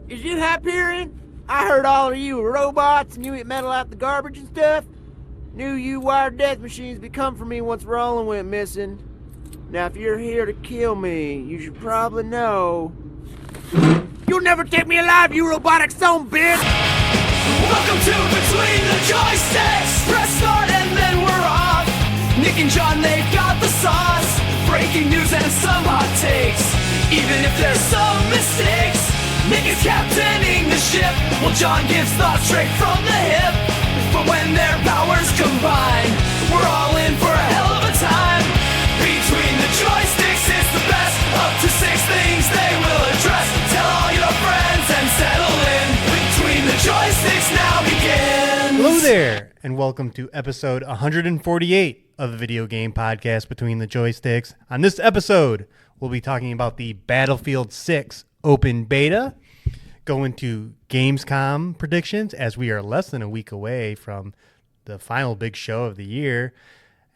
Is it Hyperion? I heard all of you were robots and you eat metal out the garbage and stuff. Knew you wired death machines be come for me once Roland went missing. Now if you're here to kill me, you should probably know. You'll never take me alive, you robotic son bitch! Welcome to Between the Joysticks. Press start and then we're off. Nick and John, they've got the sauce. Breaking news and some hot takes. Even if there's some mistakes, Nick is captaining the ship, while John gives thoughts straight from the hip. But when their powers combine, we're all in for a hell of a time. Between the Joysticks, it's the best. Up to 6 things they will address. Tell all your friends and settle in. Between the Joysticks now begins. Hello there, and welcome to episode 148 of the video game podcast Between the Joysticks. On this episode, we'll be talking about the Battlefield 6 open beta, go into Gamescom predictions as we are less than a week away from the final big show of the year,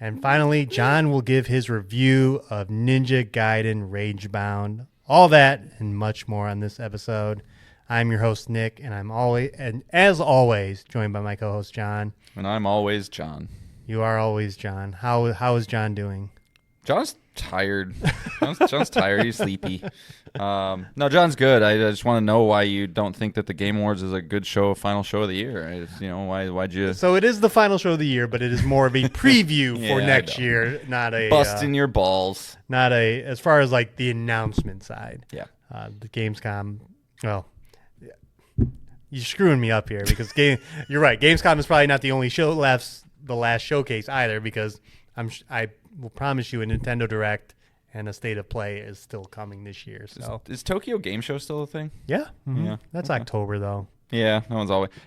and finally, John will give his review of Ninja Gaiden Ragebound. All that and much more on this episode. I'm your host, Nick, and as always, joined by my co-host, John. And I'm always John. You are always John. How is John doing? John's tired. John's tired. He's sleepy. No, John's good. I just want to know why you don't think that the Game Awards is a good show, final show of the year. Why'd you? So it is the final show of the year, but it is more of a preview for next year, not a busting your balls. Not a as far as like the announcement side. Yeah. The Gamescom. Well, you're screwing me up here because you're right. Gamescom is probably not the only show left. The last showcase either, because I will promise you a Nintendo Direct and a State of Play is still coming this year. So is Tokyo Game Show still a thing? Yeah, mm-hmm. Yeah. That's okay. October though. Yeah,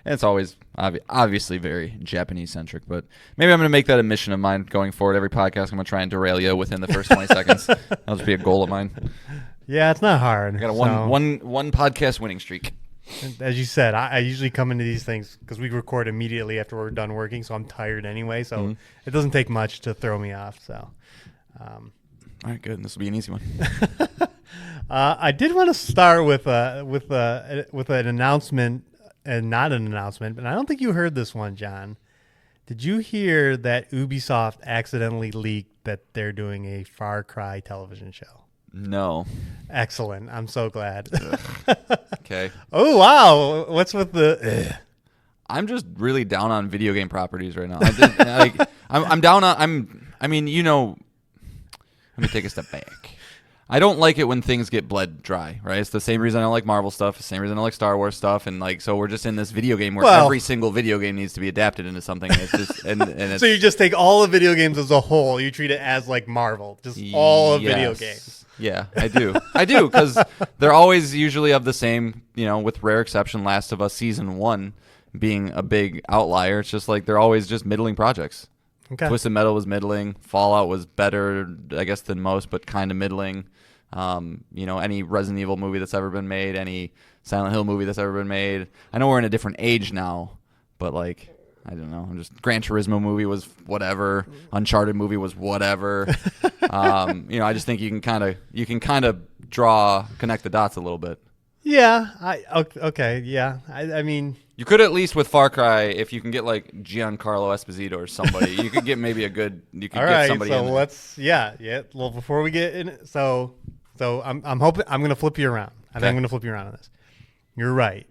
it's always obviously very Japanese centric, but maybe I'm going to make that a mission of mine going forward. Every podcast I'm going to try and derail you within the first 20 seconds. That'll just be a goal of mine. Yeah, it's not hard. I got a one podcast winning streak. As you said, I usually come into these things because we record immediately after we're done working, so I'm tired anyway. So It doesn't take much to throw me off. So, all right, good. This will be an easy one. I did want to start with an announcement, and not an announcement, but I don't think you heard this one, John. Did you hear that Ubisoft accidentally leaked that they're doing a Far Cry television show? No. Excellent. I'm so glad. Okay. Oh, wow. What's with the... I'm just really down on video game properties right now. I'm down on... let me take a step back. I don't like it when things get bled dry, right? It's the same reason I don't like Marvel stuff, the same reason I don't like Star Wars stuff, and so we're just in this video game where every single video game needs to be adapted into something. And it's just and it's, so you just take all the video games as a whole, you treat it as like Marvel, just all of video games. Yeah, I do, because they're always usually of the same, with rare exception, Last of Us Season 1 being a big outlier. It's just like they're always just middling projects. Okay. Twisted Metal was middling. Fallout was better, I guess, than most, but kind of middling. Any Resident Evil movie that's ever been made, any Silent Hill movie that's ever been made. I know we're in a different age now, but I don't know. Gran Turismo movie was whatever. Uncharted movie was whatever. I just think you can kind of connect the dots a little bit. Yeah. Okay. Yeah. I mean, you could at least with Far Cry, if you can get like Giancarlo Esposito or somebody, you could get maybe somebody. All right, somebody. So in there. let's. Yeah. Well, before we get in, so I'm hoping I'm going to flip you around. I think I'm going to flip you around on this. You're right.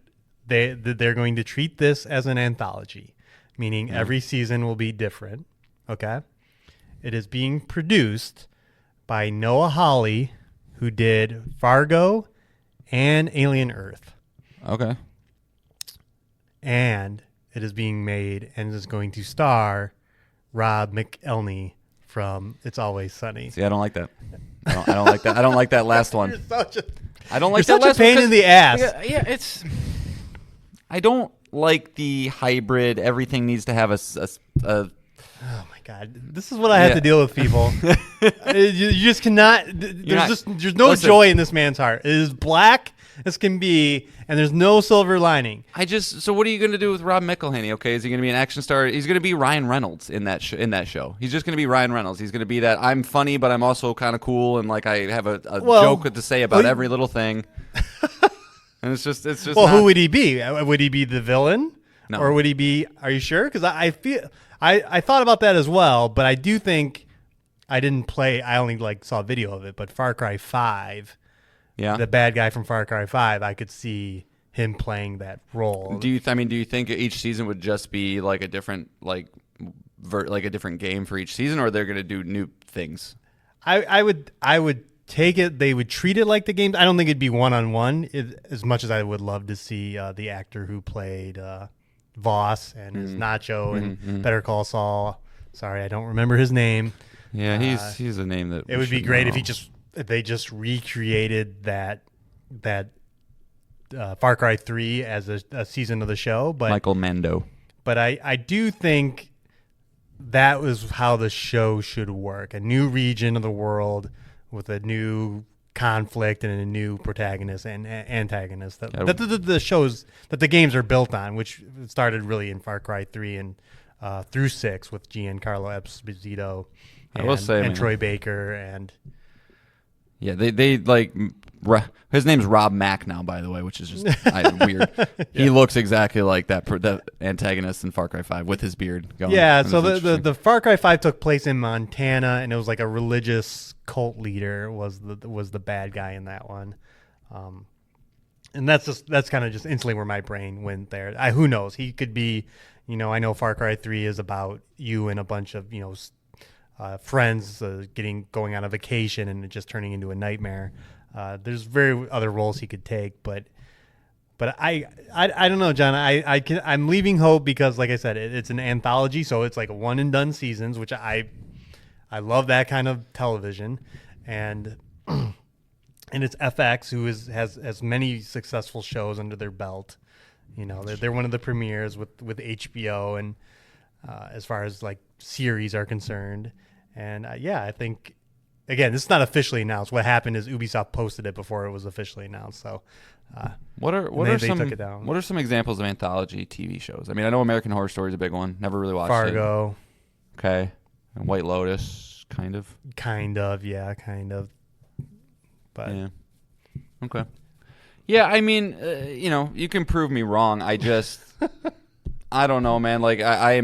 They're going to treat this as an anthology, meaning every season will be different. Okay. It is being produced by Noah Hawley, who did Fargo and Alien Earth. Okay. And it is being made and is going to star Rob McElhenney from It's Always Sunny. See, I don't like that. I don't like that. I don't like that last one. I don't like that last one. You're such a pain in the ass. Yeah, it's... I don't like the hybrid. Everything needs to have a oh my God, this is what I have to deal with, people. You just cannot. There's no joy in this man's heart. It is black as can be, and there's no silver lining. So what are you going to do with Rob McElhenney? Okay, is he going to be an action star? He's going to be Ryan Reynolds in that show. He's just going to be Ryan Reynolds. He's going to be that I'm funny, but I'm also kind of cool, and like I have a joke to say about every little thing. And it's just Well, not, who would he be? Would he be the villain? No. Or would he be? Are you sure? Because I feel I thought about that as well, but I do think I didn't play. I only saw a video of it. But Far Cry 5, the bad guy from Far Cry 5, I could see him playing that role. Do you think each season would just be like a different a different game for each season, or they're going to do new things? I would take it. They would treat it like the games. I don't think it'd be one-on-one as much as I would love to see the actor who played Voss and his Nacho and Better Call Saul. Sorry, I don't remember his name. Yeah, he's a name that it would be great if they just recreated that Far Cry 3 as a season of the show. But Michael Mando. But I do think that was how the show should work. A new region of the world with a new conflict and a new protagonist and antagonist. That the shows that the games are built on, which started really in Far Cry 3 and through 6 with Giancarlo Esposito and Troy Baker and his name's Rob Mack now, by the way, which is just weird. Yeah. He looks exactly like that antagonist in Far Cry 5 with his beard going. Yeah, so the Far Cry 5 took place in Montana, and it was like a religious cult leader was the bad guy in that one. And that's kind of just instantly where my brain went there. Who knows? He could be, I know Far Cry 3 is about you and a bunch of, friends going on a vacation and it just turning into a nightmare. There's very other roles he could take, but I don't know, John. I'm leaving hope because, like I said, it's an anthology, so it's like a one and done seasons, which I love that kind of television, and it's FX who has many successful shows under their belt. They're one of the premieres with HBO and as far as like series are concerned, and I think. Again, this is not officially announced. What happened is Ubisoft posted it before it was officially announced. So, what are some examples of anthology TV shows? I mean, I know American Horror Story is a big one. Never really watched Fargo. it. Okay, and White Lotus, kind of. Kind of. But yeah. Okay. Yeah, I mean, you can prove me wrong. I just, I don't know, man. Like, I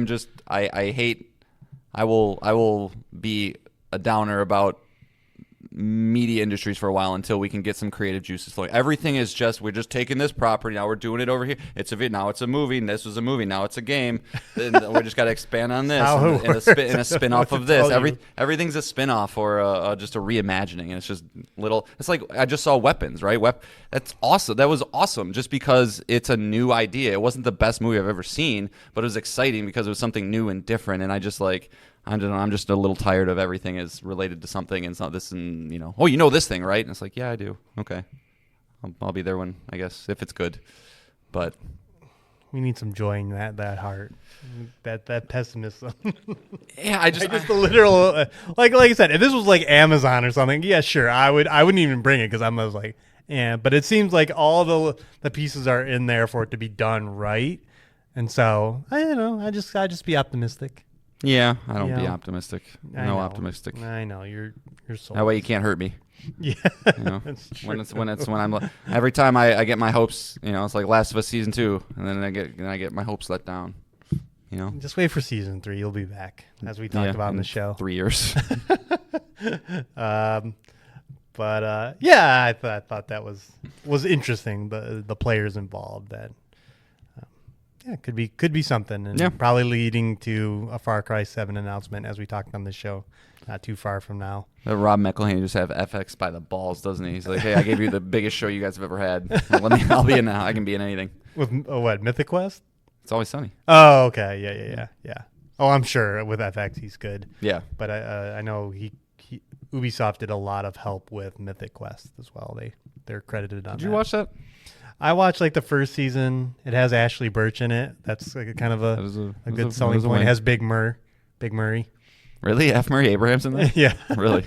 will be a downer about media industries for a while until we can get some creative juices flowing. Everything is we're just taking this property, now we're doing it over here. Now it's a movie, and this was a movie, now it's a game. And we just got to expand on this and a spin-off of this. Everything's a spin-off or just a reimagining, and it's just little. It's like I just saw Weapons, right? That's awesome. That was awesome just because it's a new idea. It wasn't the best movie I've ever seen, but it was exciting because it was something new and different, and I just I don't know. I'm just a little tired of everything is related to something and it's not this and this thing, right? And it's like, yeah, I do. Okay, I'll be there when I guess if it's good, but we need some joy in that heart, that pessimism. Yeah, I just the literal like I said, if this was like Amazon or something, yeah, sure, I wouldn't even bring it because I was like, yeah. But it seems like all the pieces are in there for it to be done right, and so I don't know. I just be optimistic. Yeah, I don't be optimistic. Optimistic. I know you're so. That way you can't hurt me. Yeah, that's true. when I'm every time I get my hopes, it's like Last of Us season 2, and then I get my hopes let down. Just wait for season 3. You'll be back, as we talked about in the show. 3 years. I thought that was interesting. The players involved that. Yeah, could be something, and probably leading to a Far Cry 7 announcement, as we talked on this show, not too far from now. Rob McElhenney just have FX by the balls, doesn't he? He's like, hey, I gave you the biggest show you guys have ever had. I'll be in now. I can be in anything. With what, Mythic Quest? It's Always Sunny. Oh, okay, yeah. Oh, I'm sure with FX he's good. Yeah, but I know Ubisoft did a lot of help with Mythic Quest as well. They're credited on. Did you watch that? I watched the first season. It has Ashley Birch in it. That's like a kind of a good selling point. It has Big Murray. Really? F. Murray Abraham's in there? Yeah. Really?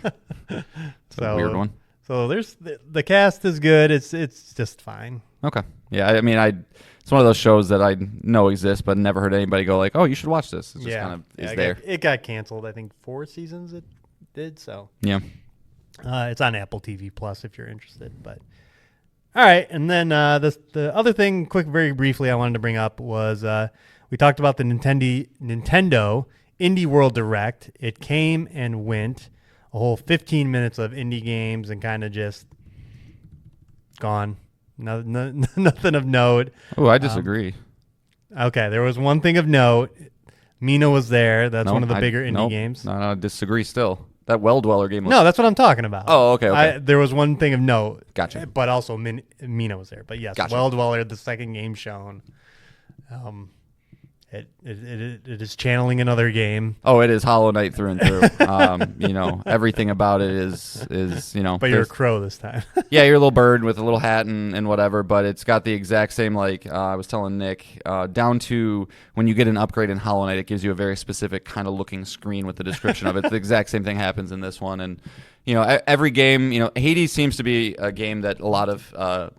It's a weird one. So there's the cast is good. It's just fine. Okay. Yeah. I mean, it's one of those shows that I know exists, but never heard anybody go like, "Oh, you should watch this." It's just kind of is there. It got canceled. I think 4 seasons it did. So yeah. It's on Apple TV Plus if you're interested, but. All right, and then the other thing, very briefly, I wanted to bring up was we talked about the Nintendo Indie World Direct. It came and went, a whole 15 minutes of indie games and kind of just gone. Nothing of note. Oh, I disagree. Okay, there was one thing of note. Mina was there. That's one of the bigger indie nope. games. No, I disagree still. That Well Dweller game was... No, that's what I'm talking about. Oh, okay. There was one thing of note. Gotcha. But also Mina was there. But yes, Gotcha. Well Dweller, the second game shown. It is channeling another game. Oh, it is Hollow Knight through and through. Everything about it is But you're a crow this time. Yeah, you're a little bird with a little hat and whatever, but it's got the exact same, like I was telling Nick, down to when you get an upgrade in Hollow Knight, it gives you a very specific kind of looking screen with the description of it. The exact same thing happens in this one. And, every game, Hades seems to be a game that a lot of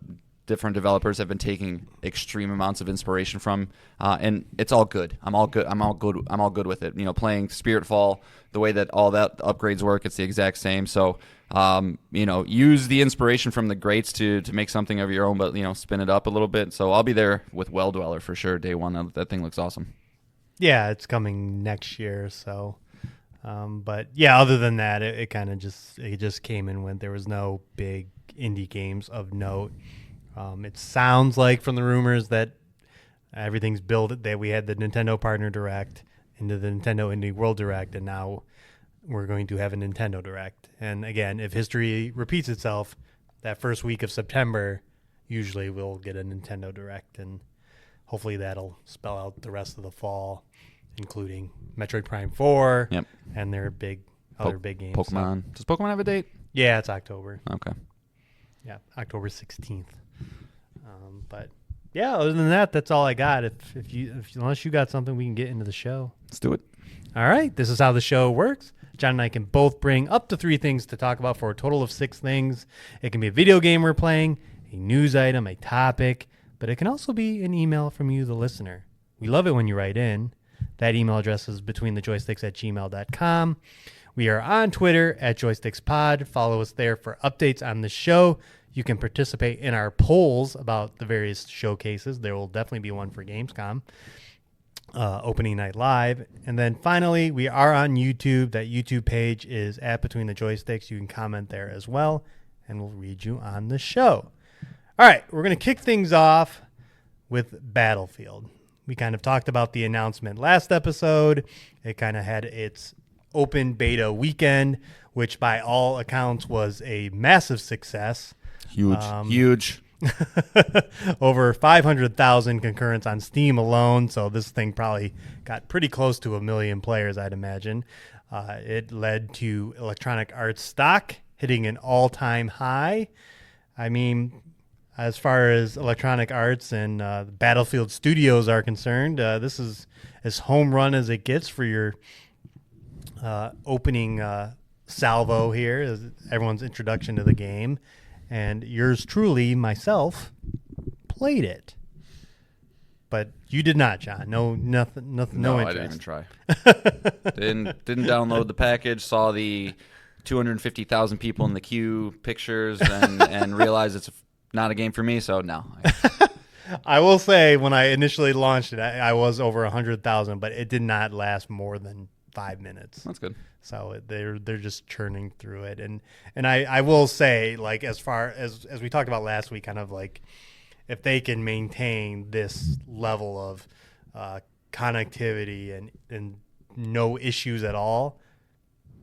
different developers have been taking extreme amounts of inspiration from, and it's all good. I'm all good with it. Playing Spiritfall, the way that all that upgrades work, it's the exact same. So, use the inspiration from the greats to make something of your own, but spin it up a little bit. So I'll be there with Well Dweller for sure. Day one, that thing looks awesome. Yeah, it's coming next year. So, but yeah, other than that, it kind of just came and went. There was no big indie games of note. It sounds like from the rumors that everything's built, that we had the Nintendo Partner Direct into the Nintendo Indie World Direct, and now we're going to have a Nintendo Direct. And again, if history repeats itself, that first week of September, usually we'll get a Nintendo Direct, and hopefully that'll spell out the rest of the fall, including Metroid Prime 4 and their other big games. Pokemon. Does Pokemon have a date? Yeah, it's October. Okay. Yeah, October 16th. But yeah, other than that, that's all I got. Unless you got something, we can get into the show. Let's do it. All right, this is how the show works. John and I can both bring up to 3 things to talk about for a total of 6 things. It can be a video game we're playing, a news item, a topic, but it can also be an email from you, the listener. We love it when you write in. That email address is betweenthejoysticks@gmail.com. We are on Twitter @joystickspod. Follow us there for updates on the show. You can participate in our polls about the various showcases. There will definitely be one for Gamescom, opening night live. And then finally, we are on YouTube. That YouTube page is @betweenthejoysticks. You can comment there as well, and we'll read you on the show. All right, we're going to kick things off with Battlefield. We kind of talked about the announcement last episode. It kind of had its open beta weekend, which by all accounts was a massive success. Huge. Over 500,000 concurrents on Steam alone, so this thing probably got pretty close to 1 million players, I'd imagine. It led to Electronic Arts stock hitting an all-time high. I mean, as far as Electronic Arts and Battlefield Studios are concerned, this is as home run as it gets for your opening salvo here, as everyone's introduction to the game. And yours truly, myself, played it. But you did not, John. No, nothing, no interest. I didn't even try. didn't download the package, saw the 250,000 people in the queue pictures, and realized it's not a game for me, so no. I will say, when I initially launched it, I was over 100,000, but it did not last more than 5 minutes. That's good. So they're just churning through it, and I will say, like, as far as we talked about last week, kind of like if they can maintain this level of connectivity and no issues at all,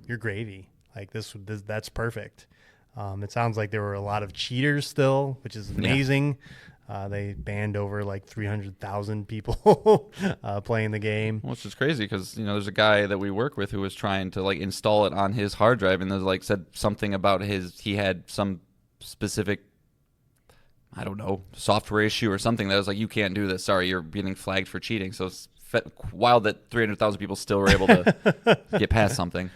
you're gravy. Like this that's perfect. It sounds like there were a lot of cheaters still, which is amazing. They banned over like 300,000 people playing the game. Well, it's just crazy because there's a guy that we work with who was trying to like install it on his hard drive, and there's like said something about he had some specific, I don't know, software issue or something that was like, you can't do this. Sorry, you're getting flagged for cheating. So it's wild that 300,000 people still were able to get past something.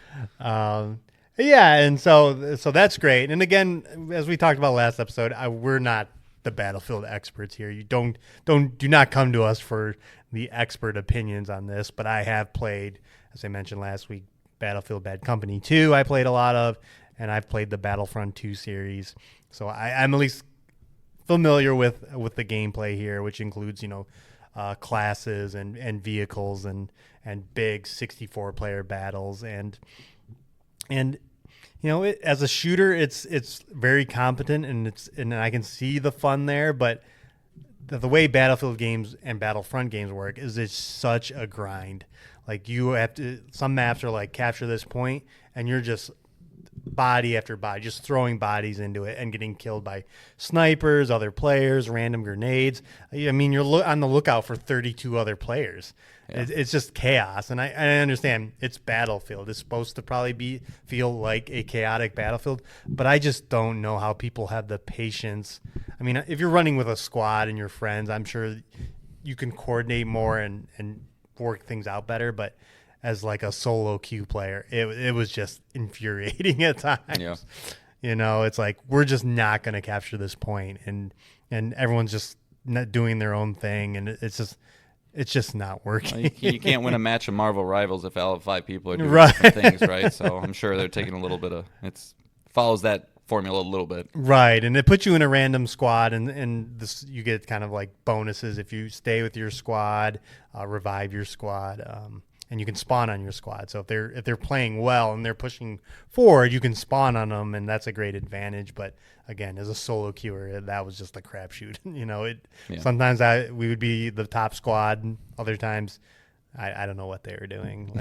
Yeah, and so that's great. And again, as we talked about last episode, we're not the Battlefield experts here. You do not come to us for the expert opinions on this, but I have played, as I mentioned last week, Battlefield Bad Company 2 I played a lot of, and I've played the Battlefront 2 series. So I'm at least familiar with the gameplay here, which includes classes and vehicles and big 64-player battles and as a shooter, it's very competent and I can see the fun there, but the way Battlefield games and Battlefront games work is it's such a grind. Like you have to, some maps are like capture this point and you're just body after body, just throwing bodies into it and getting killed by snipers, other players, random grenades. I mean, you're on the lookout for 32 other players. Yeah. It's just chaos. And I understand it's Battlefield. It's supposed to probably feel like a chaotic Battlefield, but I just don't know how people have the patience. I mean, if you're running with a squad and your friends, I'm sure you can coordinate more and work things out better, but as like a solo queue player, it was just infuriating at times. Yeah. It's like we're just not going to capture this point, and everyone's just not doing their own thing, and it's just not working. Well, you can't win a match of Marvel Rivals if all 5 people are doing different things, right? So I'm sure they're taking a little bit of follows that formula a little bit, right? And it puts you in a random squad, and this you get kind of like bonuses if you stay with your squad, revive your squad. And you can spawn on your squad. So if they're playing well and they're pushing forward, you can spawn on them, and that's a great advantage. But again, as a solo queuer, that was just a crapshoot. Sometimes we would be the top squad, and other times I don't know what they were doing.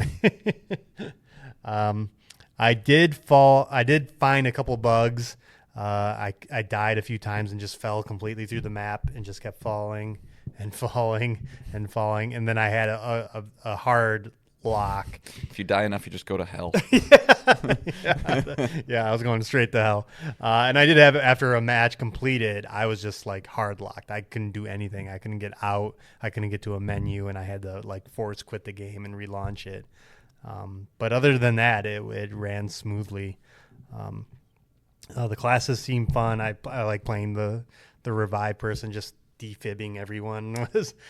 I did find a couple bugs. I died a few times and just fell completely through the map and just kept falling and falling and falling, and then I had a hard lock. If you die enough, you just go to hell. Yeah, I was going straight to hell. And I did have, after a match completed, I was just like hard locked. I couldn't do anything. I couldn't get out. I couldn't get to a menu, and I had to like force quit the game and relaunch it. But other than that, it ran smoothly. The classes seem fun. I like playing the revive person, just defibbing everyone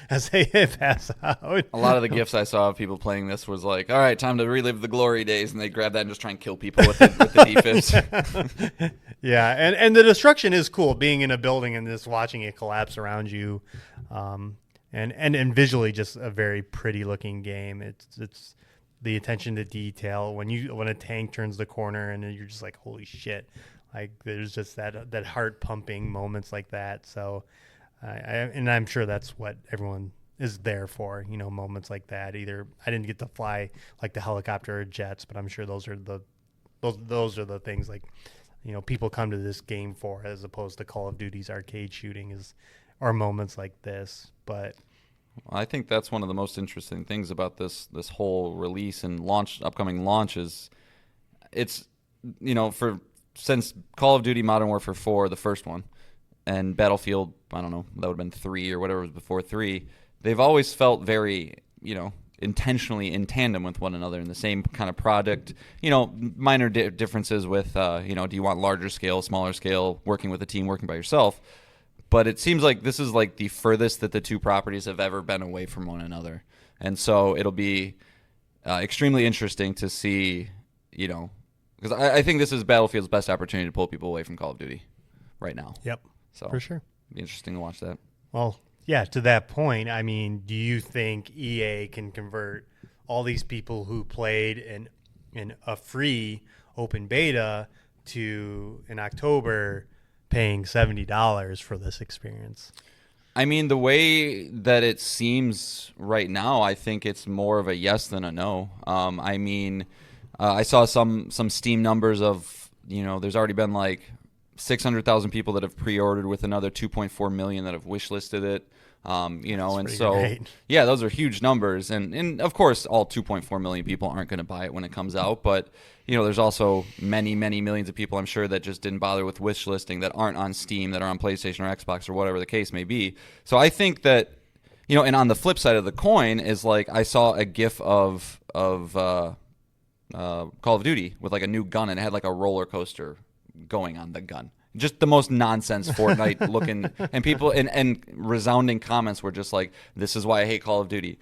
as they pass out. A lot of the GIFs I saw of people playing this was like, all right, time to relive the glory days, and they grab that and just try and kill people with the defibs. Yeah, and the destruction is cool, being in a building and just watching it collapse around you, and visually just a very pretty looking game. It's the attention to detail when a tank turns the corner and you're just like, holy shit. Like there's just that heart pumping moments like that. So and I'm sure that's what everyone is there for, moments like that. Either I didn't get to fly like the helicopter or jets, but I'm sure those are the things like, people come to this game for, as opposed to Call of Duty's arcade shooting are moments like this. But I think that's one of the most interesting things about this whole release and upcoming launch is it's, since Call of Duty Modern Warfare 4, the first one, and Battlefield, I don't know, that would have been 3 or whatever was before 3, they've always felt very, intentionally in tandem with one another in the same kind of product. Minor differences with, do you want larger scale, smaller scale, working with a team, working by yourself? But it seems like this is like the furthest that the two properties have ever been away from one another. And so it'll be extremely interesting to see, because I think this is Battlefield's best opportunity to pull people away from Call of Duty right now. Yep. So for sure. It'll be interesting to watch that. Well, yeah, to that point, I mean, do you think EA can convert all these people who played in a free open beta to, in October, paying $70 for this experience? I mean, the way that it seems right now, I think it's more of a yes than a no. I saw some Steam numbers of, there's already been like 600,000 people that have pre-ordered, with another 2.4 million that have wishlisted it. And so, great. Yeah, those are huge numbers. And of course, all 2.4 million people aren't going to buy it when it comes out. But, there's also many, many millions of people, I'm sure, that just didn't bother with wishlisting, that aren't on Steam, that are on PlayStation or Xbox or whatever the case may be. So I think that, and on the flip side of the coin is like, I saw a GIF of Call of Duty with like a new gun, and it had like a roller coaster going on the gun. Just the most nonsense Fortnite looking, and people and resounding comments were just like, "This is why I hate Call of Duty.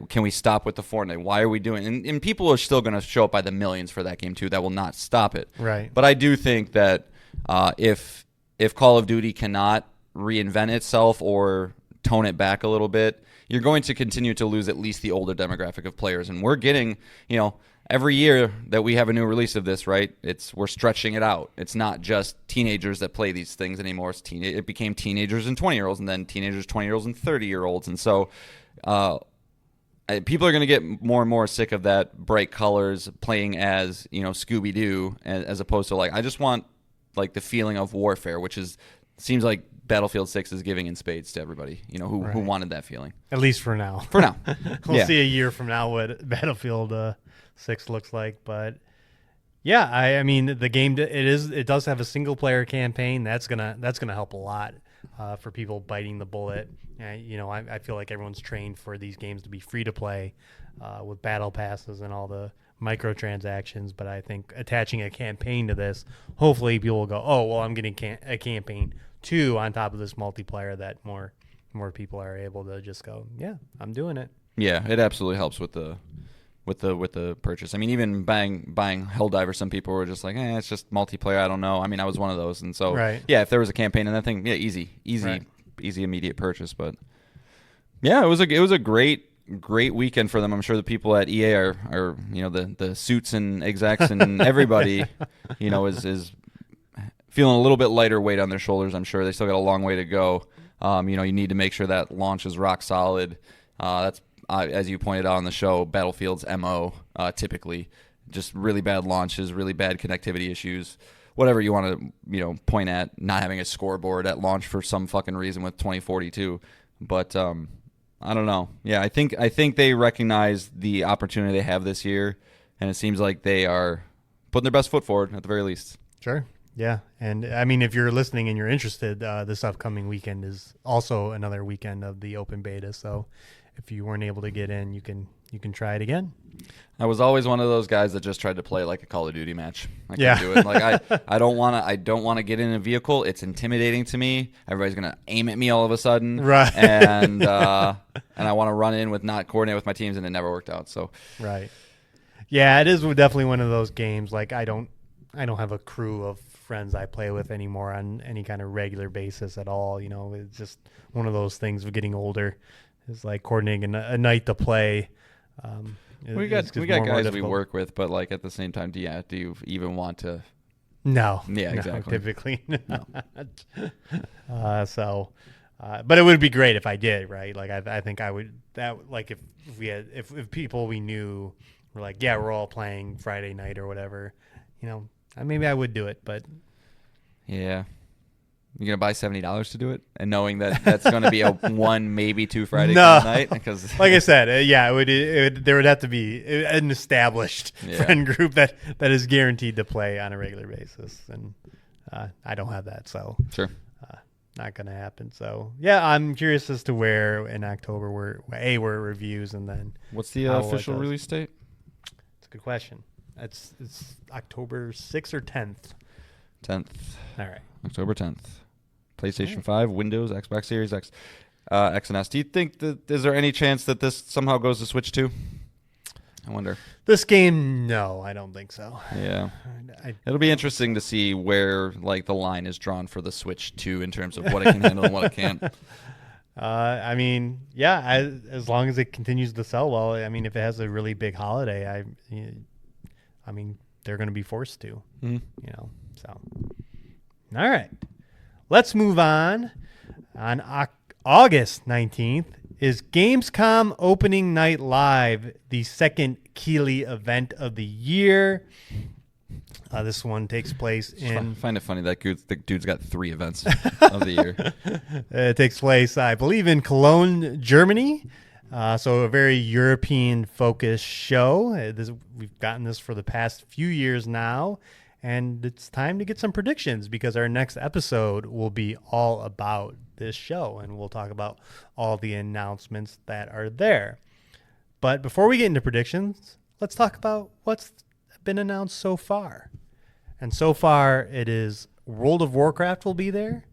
Can we stop with the Fortnite? Why are we doing?" And people are still going to show up by the millions for that game too. That will not stop it. Right. But I do think that if Call of Duty cannot reinvent itself or tone it back a little bit, you're going to continue to lose at least the older demographic of players. And we're getting, every year that we have a new release of this, right? We're stretching it out. It's not just teenagers that play these things anymore. It became teenagers and 20-year-olds, and then teenagers, 20-year-olds, and 30-year-olds. And so people are going to get more and more sick of that bright colors playing as, Scooby-Doo, as opposed to, I just want, the feeling of warfare, which seems like Battlefield 6 is giving in spades to everybody, who wanted that feeling. At least for now. For now. We'll see a year from now what Battlefield 6 looks like, but yeah, I mean the game it does have a single player campaign that's gonna help a lot for people biting the bullet. I feel like everyone's trained for these games to be free to play with battle passes and all the microtransactions, but I think attaching a campaign to this, hopefully people will go, oh well, I'm getting a campaign too on top of this multiplayer, that more people are able to just go, yeah, I'm doing it. Yeah, it absolutely helps with the purchase. I mean, even buying Helldiver, some people were just like, it's just multiplayer. I don't know. I mean, I was one of those, and so yeah, if there was a campaign in that thing, yeah, easy, immediate purchase. But yeah, it was a great weekend for them. I'm sure the people at EA are the suits and execs and everybody, is feeling a little bit lighter weight on their shoulders. I'm sure they still got a long way to go. You need to make sure that launch is rock solid. That's as you pointed out on the show, Battlefield's MO, typically just really bad launches, really bad connectivity issues, whatever you want to point at, not having a scoreboard at launch for some fucking reason with 2042. But I don't know. Yeah, I think they recognize the opportunity they have this year, and it seems like they are putting their best foot forward at the very least. Sure. Yeah, and I mean, if you're listening and you're interested, this upcoming weekend is also another weekend of the open beta. So if you weren't able to get in, you can try it again. I was always one of those guys that just tried to play like a Call of Duty match. I couldn't do it. Like I don't want to get in a vehicle. It's intimidating to me. Everybody's gonna aim at me all of a sudden, right? And I want to run in with not coordinate with my teams, and it never worked out. So right, yeah, it is definitely one of those games. Like I don't have a crew of friends I play with anymore on any kind of regular basis at all. It's just one of those things of getting older. It's like coordinating a night to play. We got guys we work with, but like at the same time, do you even want to? No. Yeah, exactly. Typically, no. But it would be great if I did, right? Like I think I would. That like if people we knew were like, yeah, we're all playing Friday night or whatever, maybe I would do it, but yeah. You're gonna buy $70 to do it, and knowing that that's gonna be a one, maybe two Friday night. Because, like I said, it would. There would have to be an established friend group that is guaranteed to play on a regular basis, and I don't have that, so sure, not gonna happen. So yeah, I'm curious as to where in October we're reviews, and then what's the official release date? It's a good question. It's October 6th or 10th. 10th. All right. October 10th. PlayStation 5, Windows, Xbox Series X, X and S. Do you think is there any chance that this somehow goes to Switch 2? I wonder. This game, no, I don't think so. Yeah. It'll be interesting to see where like the line is drawn for the Switch 2 in terms of what it can handle and what it can't. I mean, yeah, as long as it continues to sell well. I mean, if it has a really big holiday, I mean, they're going to be forced to, So, all right. Let's move on. On August 19th is Gamescom Opening Night Live, the second Keighley event of the year. This one takes place in... I find it funny that the dude's got 3 events of the year. It takes place, I believe, in Cologne, Germany. So a very European-focused show. We've gotten this for the past few years now. And it's time to get some predictions because our next episode will be all about this show. And we'll talk about all the announcements that are there. But before we get into predictions, let's talk about what's been announced so far. And so far, it is World of Warcraft will be there.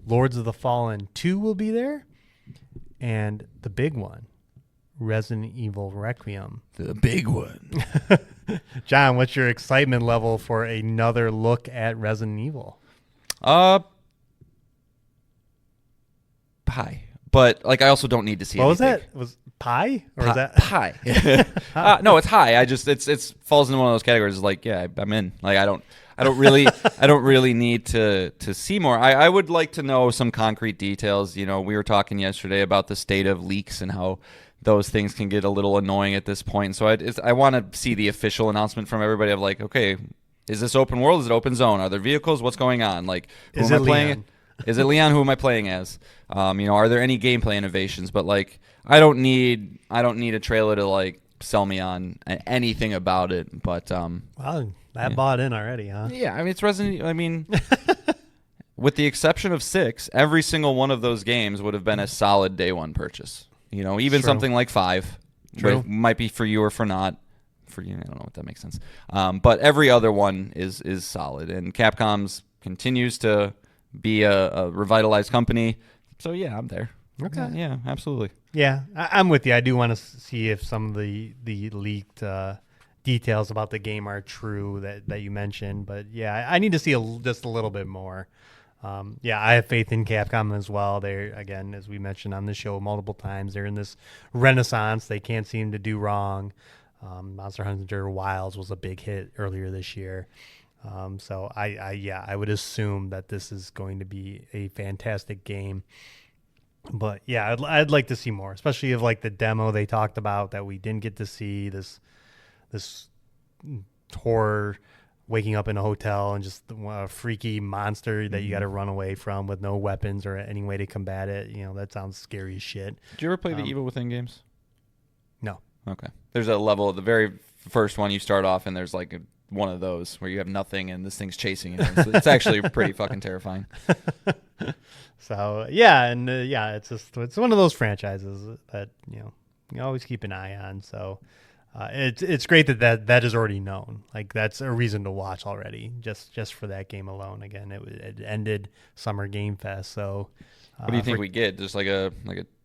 Lords of the Fallen 2 will be there. And the big one, Resident Evil Requiem. The big one. John, what's your excitement level for another look at Resident Evil? pie. But like, I also don't need to see. What was anything. that? Was pie or was that pie? No, it's high. I just it's falls into one of those categories. Like, yeah, I'm in. Like, I don't really need to see more. I would like to know some concrete details. You know, we were talking yesterday about the state of leaks and how those things can get a little annoying at this point. So I want to see the official announcement from everybody of like, okay, is this open world? Is it open zone? Are there vehicles? What's going on? Like, who Is am it I playing? Leon? Is it Leon? Who am I playing as? You know, are there any gameplay innovations? But like, I don't need a trailer to like sell me on anything about it. But Wow, that bought in already, huh? yeah, I mean, it's Resident. I mean, with the exception of 6, every single one of those games would have been a solid day one purchase. You know, even True. something like 5 True. might be for you or for not. For you, I don't know if that makes sense. But every other one is solid, and Capcom's continues to be a revitalized company. So yeah, I'm there. Okay. Yeah, absolutely. Yeah, I'm with you. I do want to see if some of the leaked details about the game are true that you mentioned. But yeah, I need to see just a little bit more. Yeah, I have faith in Capcom as well. They're, again, as we mentioned on the show multiple times, they're in this renaissance. They can't seem to do wrong. Monster Hunter Wilds was a big hit earlier this year. So I would assume that this is going to be a fantastic game. But yeah, I'd like to see more, especially of like the demo they talked about that we didn't get to see. This horror, waking up in a hotel and just a freaky monster that you got to run away from with no weapons or any way to combat it. You know, that sounds scary as shit. Did you ever play the Evil Within games? No. Okay. There's a level, the very first one you start off, and there's like one of those where you have nothing and this thing's chasing you. It's actually pretty fucking terrifying. So yeah, and it's one of those franchises that you always keep an eye on. So it's great that is already known. Like, that's a reason to watch already, just for that game alone. Again, it ended Summer Game Fest. So What do you think we get? Just like a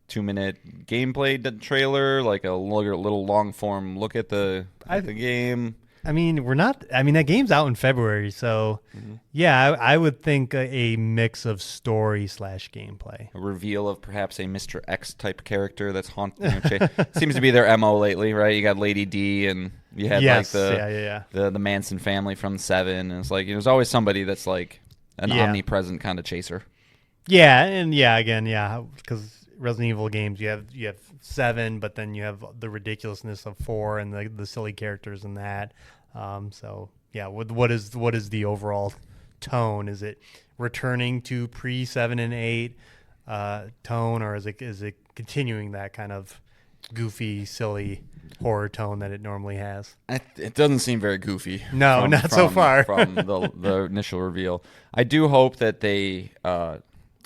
2-minute gameplay trailer, like a little long form look at the game. I mean, that game's out in February, so yeah, I would think a mix of story / gameplay. A reveal of perhaps a Mr. X type character that's haunting. Seems to be their MO lately, right? You got Lady D, and you had the Manson family from 7, and it's like there's always somebody that's like an omnipresent kind of chaser. Yeah, and because Resident Evil games, you have 7, but then you have the ridiculousness of 4 and the silly characters in that. So yeah, what is the overall tone? Is it returning to pre-7 and 8 tone, or is it continuing that kind of goofy, silly horror tone that it normally has? It doesn't seem very goofy. No, not so far. From the initial reveal. I do hope that they.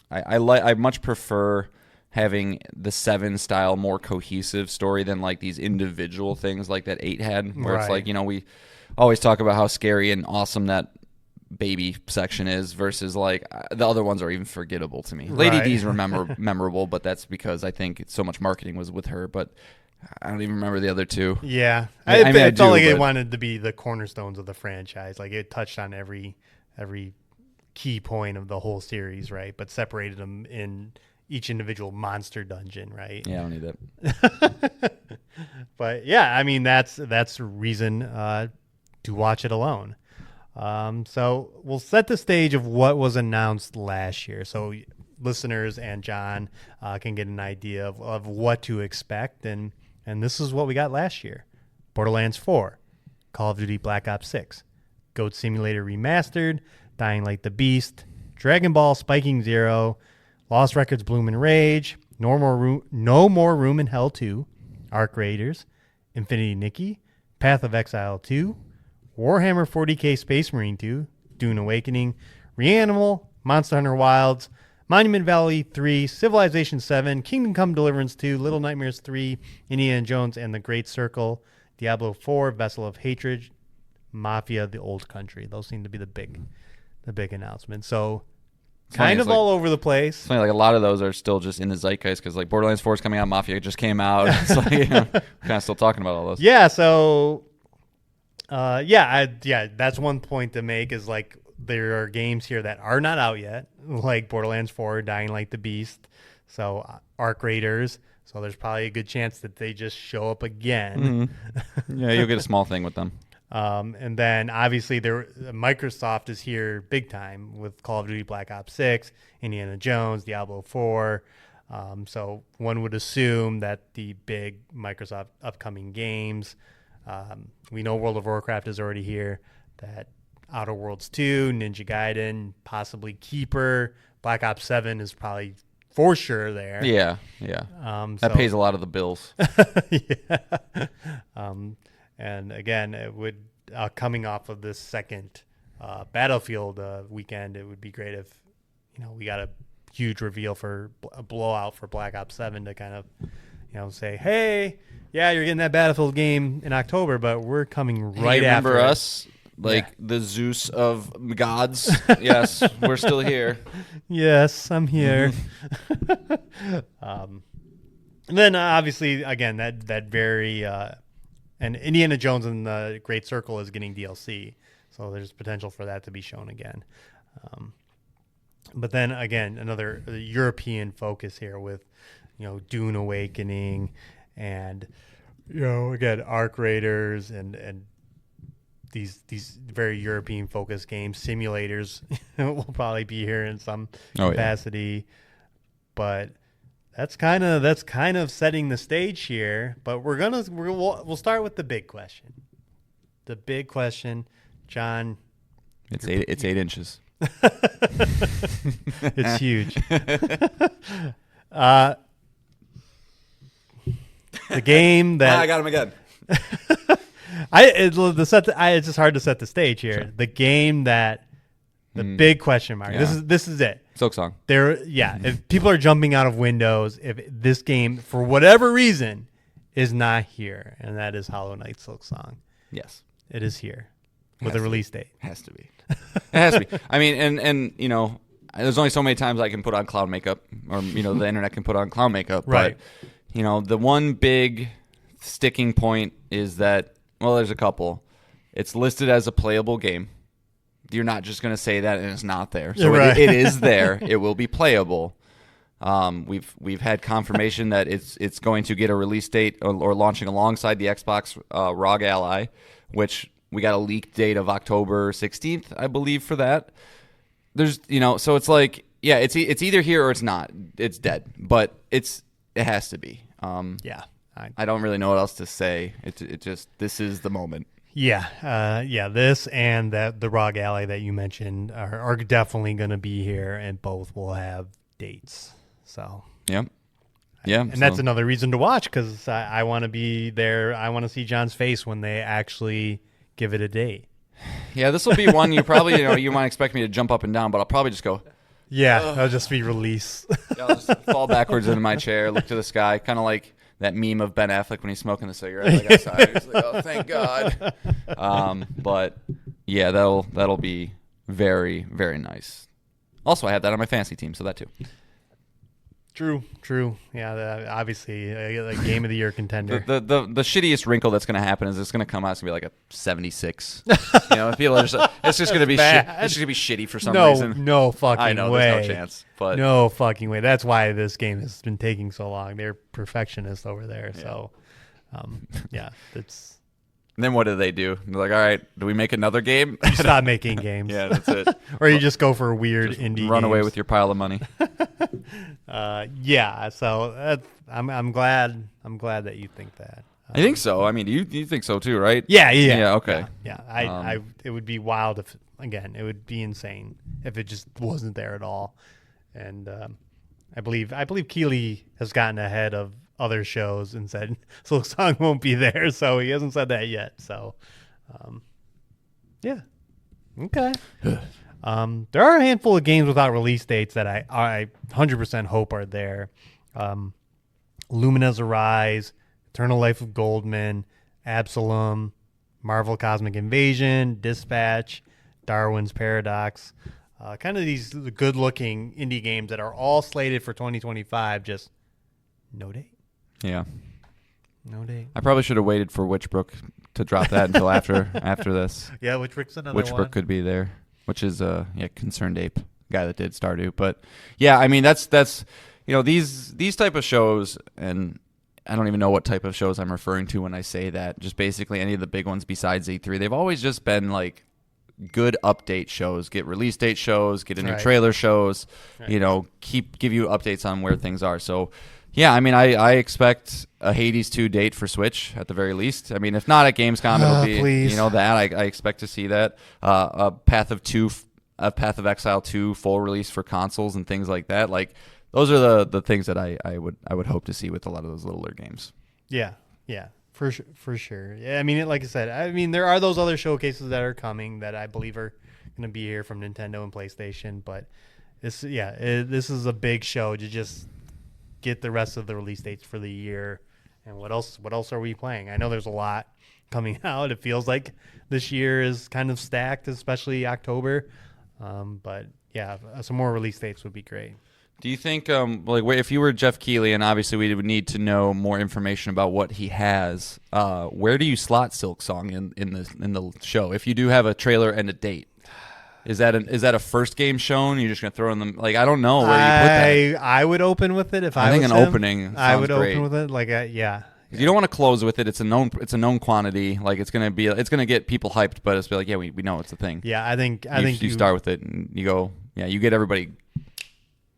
I much prefer having the 7 style more cohesive story than like these individual things like that 8 had, where it's like, we always talk about how scary and awesome that baby section is versus like the other ones are even forgettable to me. Lady D's memorable, but that's because I think so much marketing was with her, but I don't even remember the other 2. Yeah. I felt like it wanted to be the cornerstones of the franchise. Like, it touched on every key point of the whole series, right? But separated them in each individual monster dungeon, right? Yeah, I don't need that. But yeah, I mean, that's a reason to watch it alone. So we'll set the stage of what was announced last year, so listeners and John can get an idea of what to expect. And this is what we got last year: Borderlands 4, Call of Duty Black Ops 6, Goat Simulator Remastered, Dying Light the Beast, Dragon Ball Spiking Zero, Lost Records Bloom and Rage, No More Room in Hell 2, Arc Raiders, Infinity Nikki, Path of Exile 2, Warhammer 40k Space Marine 2, Dune Awakening, Reanimal, Monster Hunter Wilds, Monument Valley 3, Civilization 7, Kingdom Come Deliverance 2, Little Nightmares 3, Indiana Jones and the Great Circle, Diablo 4, Vessel of Hatred, Mafia: The Old Country. Those seem to be the big announcements. So kind of all over the place. It's funny, like a lot of those are still just in the zeitgeist because like Borderlands 4 is coming out, Mafia just came out. It's like, we're kind of still talking about all those. Yeah. So, that's one point to make is like there are games here that are not out yet, like Borderlands 4, Dying Light the Beast, So Arc Raiders. So there's probably a good chance that they just show up again. Yeah, you'll get a small thing with them. And then obviously Microsoft is here big time with Call of Duty Black Ops 6, Indiana Jones, Diablo 4. So one would assume that the big Microsoft upcoming games, we know World of Warcraft is already here, that Outer Worlds 2, Ninja Gaiden, possibly Keeper, Black Ops 7 is probably for sure there. Yeah. That pays a lot of the bills. Yeah. And again, it would coming off of this second Battlefield weekend, it would be great if we got a huge reveal for a blowout for Black Ops 7 to kind of say, hey, yeah, you're getting that Battlefield game in October, but we're coming right after. Remember us? The Zeus of gods. Yes, we're still here. Yes, I'm here. And then obviously, again, that very and Indiana Jones and the Great Circle is getting DLC, so there's potential for that to be shown again. But then again, another European focus here with Dune Awakening and again Arc Raiders and these very European focused games. Simulators will probably be here in some capacity, but that's kind of setting the stage here. But we'll start with the big question. The big question, John. It's 8 inches. It's huge. The game that I got him again. it's just hard to set the stage here. Sure. The game that the big question mark. Yeah. This is it. Silksong. If people are jumping out of windows, if this game for whatever reason is not here, and that is Hollow Knight Silksong. Yes, it is here with a release date. Has to be. It has to be. I mean, and there's only so many times I can put on cloud makeup, or the internet can put on cloud makeup. Right. But the one big sticking point is that. Well, there's a couple. It's listed as a playable game. You're not just going to say that and it's not there. So right. it is there. It will be playable. We've had confirmation that it's going to get a release date or launching alongside the Xbox ROG Ally, which we got a leaked date of October 16th, I believe, for that. There's so it's like it's either here or it's not. It's dead, but it has to be. I don't really know what else to say. It just this is the moment. This and the ROG Ally that you mentioned are definitely going to be here, and both will have dates. So and that's another reason to watch because I want to be there. I want to see John's face when they actually give it a date. Yeah, this will be one you probably you might expect me to jump up and down, but I'll probably just go. Yeah, that'll just be release. I'll just fall backwards into my chair, look to the sky, kind of like that meme of Ben Affleck when he's smoking the cigarette outside. He's like, oh, thank God. But yeah, that'll be very, very nice. Also, I have that on my fantasy team, so that too. True. Yeah, obviously a game of the year contender. The shittiest wrinkle that's going to happen is it's going to come out. It's going to be like a 76. People are just. It's just going to be. It's just going to be shitty for some reason. No fucking way. I know there's no chance. But no fucking way. That's why this game has been taking so long. They're perfectionists over there. Yeah. So, that's. And then what do? They're like, all right, do we make another game? You stop making games. Yeah, that's it. Or you just go for a weird indie. Run games. away with your pile of money. So I'm glad that you think that. I think so. I mean, you think so too, right? Yeah. Okay. Yeah. It would be wild if it would be insane if it just wasn't there at all. And I believe Keighley has gotten ahead of other shows and said Silksong won't be there, so he hasn't said that yet. So, okay. There are a handful of games without release dates that I 100% hope are there. Lumina's Arise, Eternal Life of Goldman, Absalom, Marvel Cosmic Invasion, Dispatch, Darwin's Paradox. Kind of these good-looking indie games that are all slated for 2025, just no date. Yeah. No date. I probably should have waited for Witchbrook to drop that until after this. Yeah, Witchbrook's another one. Witchbrook could be there, which is Concerned Ape, guy that did Stardew. But yeah, I mean that's these type of shows, and I don't even know what type of shows I'm referring to when I say that. Just basically any of the big ones besides E3. They've always just been like good update shows, get release date shows, get a new trailer shows, give you updates on where things are. So, yeah, I mean, I expect a Hades 2 date for Switch at the very least. I mean, if not at Gamescom, it'll be, please. that. I expect to see that. A Path of Exile 2 full release for consoles and things like that. Like, those are the things that I would hope to see with a lot of those littler games. Yeah, for sure. Yeah, I mean, like I said, there are those other showcases that are coming that I believe are going to be here from Nintendo and PlayStation, but this is a big show to just get the rest of the release dates for the year. And what else are we playing? I know there's a lot coming out. It feels like this year is kind of stacked, especially October. But yeah, some more release dates would be great. Do you think, if you were Jeff Keighley, and obviously we would need to know more information about what he has, where do you slot Silksong in the show? If you do have a trailer and a date, is that a first game shown? You're just gonna throw in them? Like, I don't know where you put that. I would open with it if I think was an him. opening. I would great. open with it. Like, yeah. You don't want to close with it. It's a known quantity. Like, it's gonna get people hyped, but it's be like, yeah, we know it's a thing. Yeah, I think you start with it and you go. Yeah, you get everybody.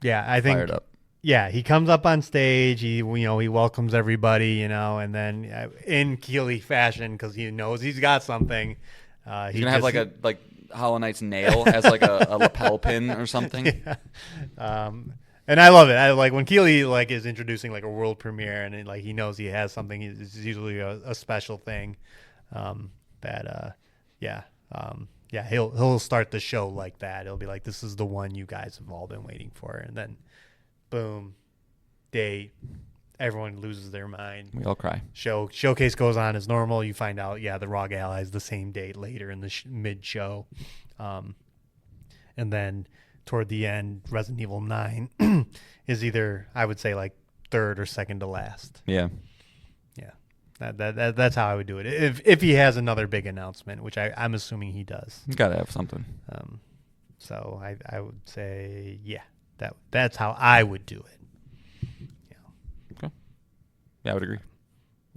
Yeah, I think. Fired up. Yeah, he comes up on stage. He welcomes everybody, and then in Keighley fashion, because he knows he's got something. He's gonna have like Hollow Knight's nail as like a lapel pin or something. Yeah. And I love it. I like when Keighley is introducing a world premiere, and he knows he has something. It's usually a special thing. He'll start the show like that. It'll be like, this is the one you guys have all been waiting for, and then boom, date. Everyone loses their mind. We all cry. Showcase goes on as normal. You find out, the ROG Allies the same date later in the mid-show. And then toward the end, Resident Evil 9 is either, I would say, third or second to last. Yeah. Yeah. That's how I would do it. If he has another big announcement, which I'm assuming he does. You got to have something. So I would say, that's how I would do it. Yeah, I would agree.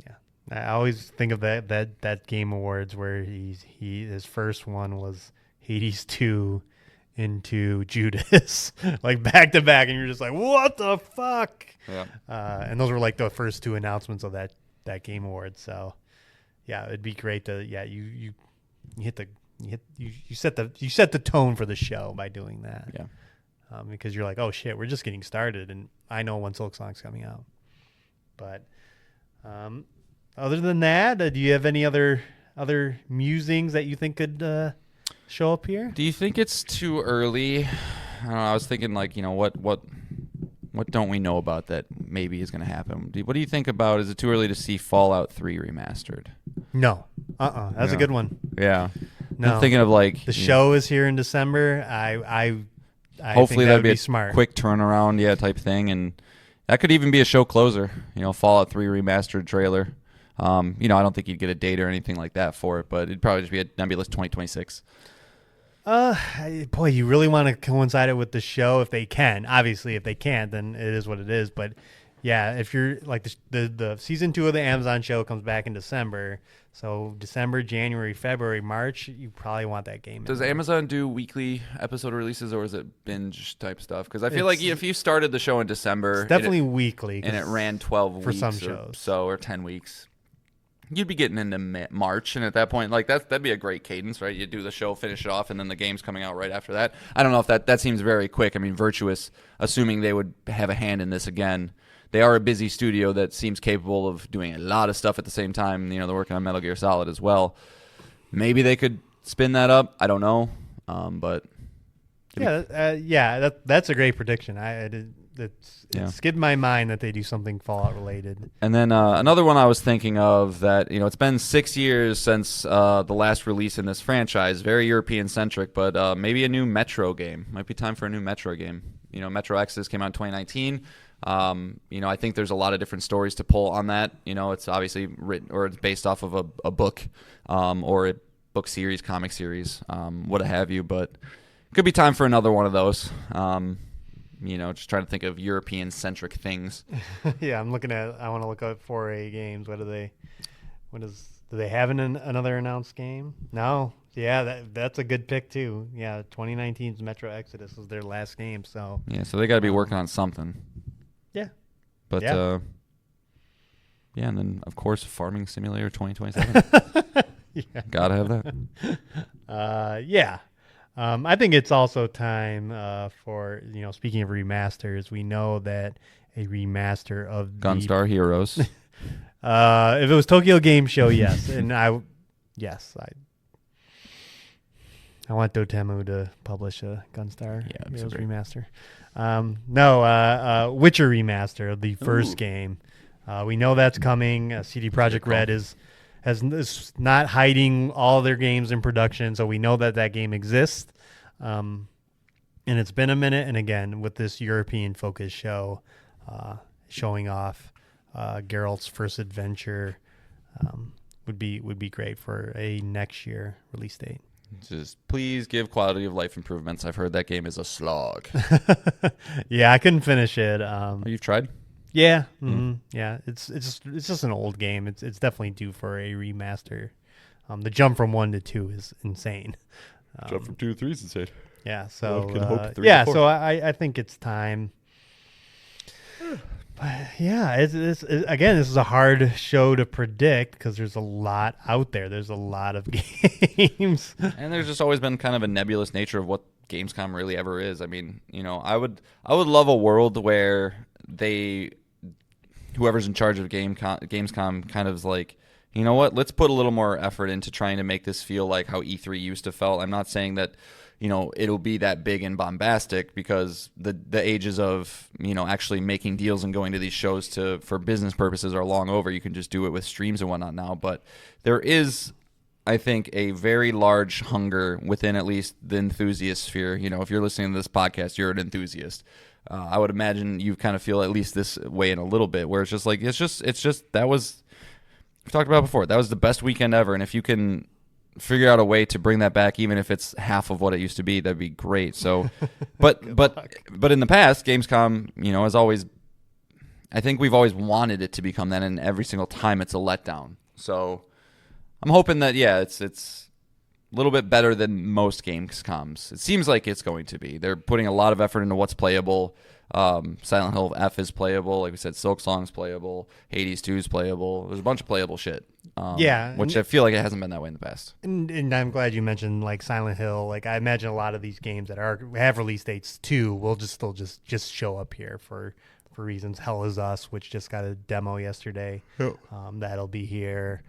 Yeah, I always think of that Game Awards where his first one was Hades 2 into Judas, back to back, and you're just like, what the fuck? Yeah. And those were the first two announcements of that Game Awards. So yeah, it'd be great to you set the tone for the show by doing that. Yeah. Because you're like, oh shit, we're just getting started, and I know when Silksong's coming out. But other than that, do you have any other musings that you think could show up here? Do you think it's too early? I don't know. I was thinking what don't we know about that maybe is going to happen? What do you think about? Is it too early to see Fallout 3 remastered? No. That's a good one. Yeah. No. I'm thinking of the show is here in December. I hopefully think that'd be a smart. Quick turnaround, type thing, and that could even be a show closer. Fallout 3 remastered trailer. I don't think you'd get a date or anything like that for it, but it'd probably just be a nebulous 2026. Boy, you really want to coincide it with the show if they can. Obviously, if they can't, then it is what it is. But yeah, if you're the season 2 of the Amazon show comes back in December, so December, January, February, March, you probably want that game. Does Amazon do weekly episode releases, or is it binge type stuff? Because I feel like if you started the show in December, it's definitely weekly, and it ran 12 for weeks some shows, or 10 weeks. You'd be getting into March, and at that point, that'd be a great cadence, right? You do the show, finish it off, and then the game's coming out right after that. I don't know if that seems very quick. I mean, Virtuous, assuming they would have a hand in this again, they are a busy studio that seems capable of doing a lot of stuff at the same time. They're working on Metal Gear Solid as well. Maybe they could spin that up. I don't know, but that's a great prediction. It skipped my mind that they do something Fallout related. And then another one I was thinking of that, it's been 6 years since the last release in this franchise, very European centric, but maybe a new Metro game. Might be time for a new Metro game. Metro Exodus came out in 2019. I think there's a lot of different stories to pull on that. It's obviously written, or it's based off of a book, or a book series, comic series, what have you, but it could be time for another one of those. just trying to think of European-centric things. Yeah, I want to look up 4A games. Do they have another announced game? No. Yeah, that's a good pick too. Yeah, 2019's Metro Exodus was their last game, so. Yeah, so they got to be working on something. Yeah. But and then of course Farming Simulator 2027. Yeah. Gotta have that. Yeah. I think it's also time for, speaking of remasters, we know that a remaster of Gunstar Heroes. If it was Tokyo Game Show, yes. And I want Dotemu to publish a Gunstar Heroes remaster. Witcher remaster of the first game. We know that's coming. CD Projekt Red is not hiding all their games in production, so we know that game exists. And it's been a minute, and again, with this European-focused show, showing off Geralt's first adventure, would be great for a next year release date. Just please give quality of life improvements. I've heard that game is a slog. Yeah, I couldn't finish it. You've tried? Yeah, yeah. It's just an old game. It's definitely due for a remaster. The jump from 1 to 2 is insane. Jump from 2 to 3 is insane. Yeah. So Can hope 3 to 4. So I think it's time. But yeah, it's again, this is a hard show to predict because there's a lot out there. There's a lot of games, and there's just always been kind of a nebulous nature of what Gamescom really ever is. I mean, I would love a world where whoever's in charge of Gamescom kind of is like, you know what, let's put a little more effort into trying to make this feel like how E3 used to felt. I'm not saying that, it'll be that big and bombastic because the ages of, actually making deals and going to these shows for business purposes are long over. You can just do it with streams and whatnot now. But there is, I think, a very large hunger within at least the enthusiast sphere. If you're listening to this podcast, you're an enthusiast. I would imagine you kind of feel at least this way in a little bit, where it's just like, it's just that was, we've talked about before, that was the best weekend ever. And if you can figure out a way to bring that back, even if it's half of what it used to be, that'd be great. So, but in the past, Gamescom, has always, I think we've always wanted it to become that, and every single time it's a letdown. So I'm hoping that, it's a little bit better than most Gamescoms. It seems like it's going to be. They're putting a lot of effort into what's playable. Silent Hill F is playable. Like we said, Silksong's playable. Hades 2 is playable. There's a bunch of playable shit. Which I feel like it hasn't been that way in the past. And I'm glad you mentioned like Silent Hill. Like I imagine a lot of these games that have release dates too will still show up here for reasons. Hell Is Us, which just got a demo yesterday. That'll be here.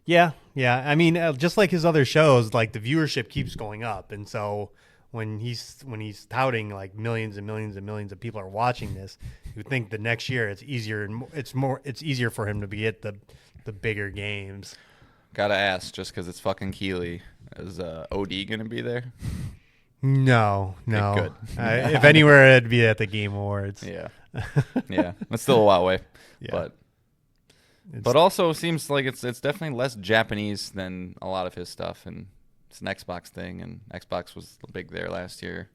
Yeah. I mean, just like his other shows, like the viewership keeps going up, and so when he's touting like millions and millions and millions of people are watching this, you would think the next year it's easier and it's easier for him to be at the bigger games. Gotta ask, just because it's fucking Keighley, is OD gonna be there? No. Okay, good. If anywhere, it'd be at the Game Awards. Yeah. It's still a while away. Yeah. But also seems like it's definitely less Japanese than a lot of his stuff, and it's an Xbox thing, and Xbox was big there last year.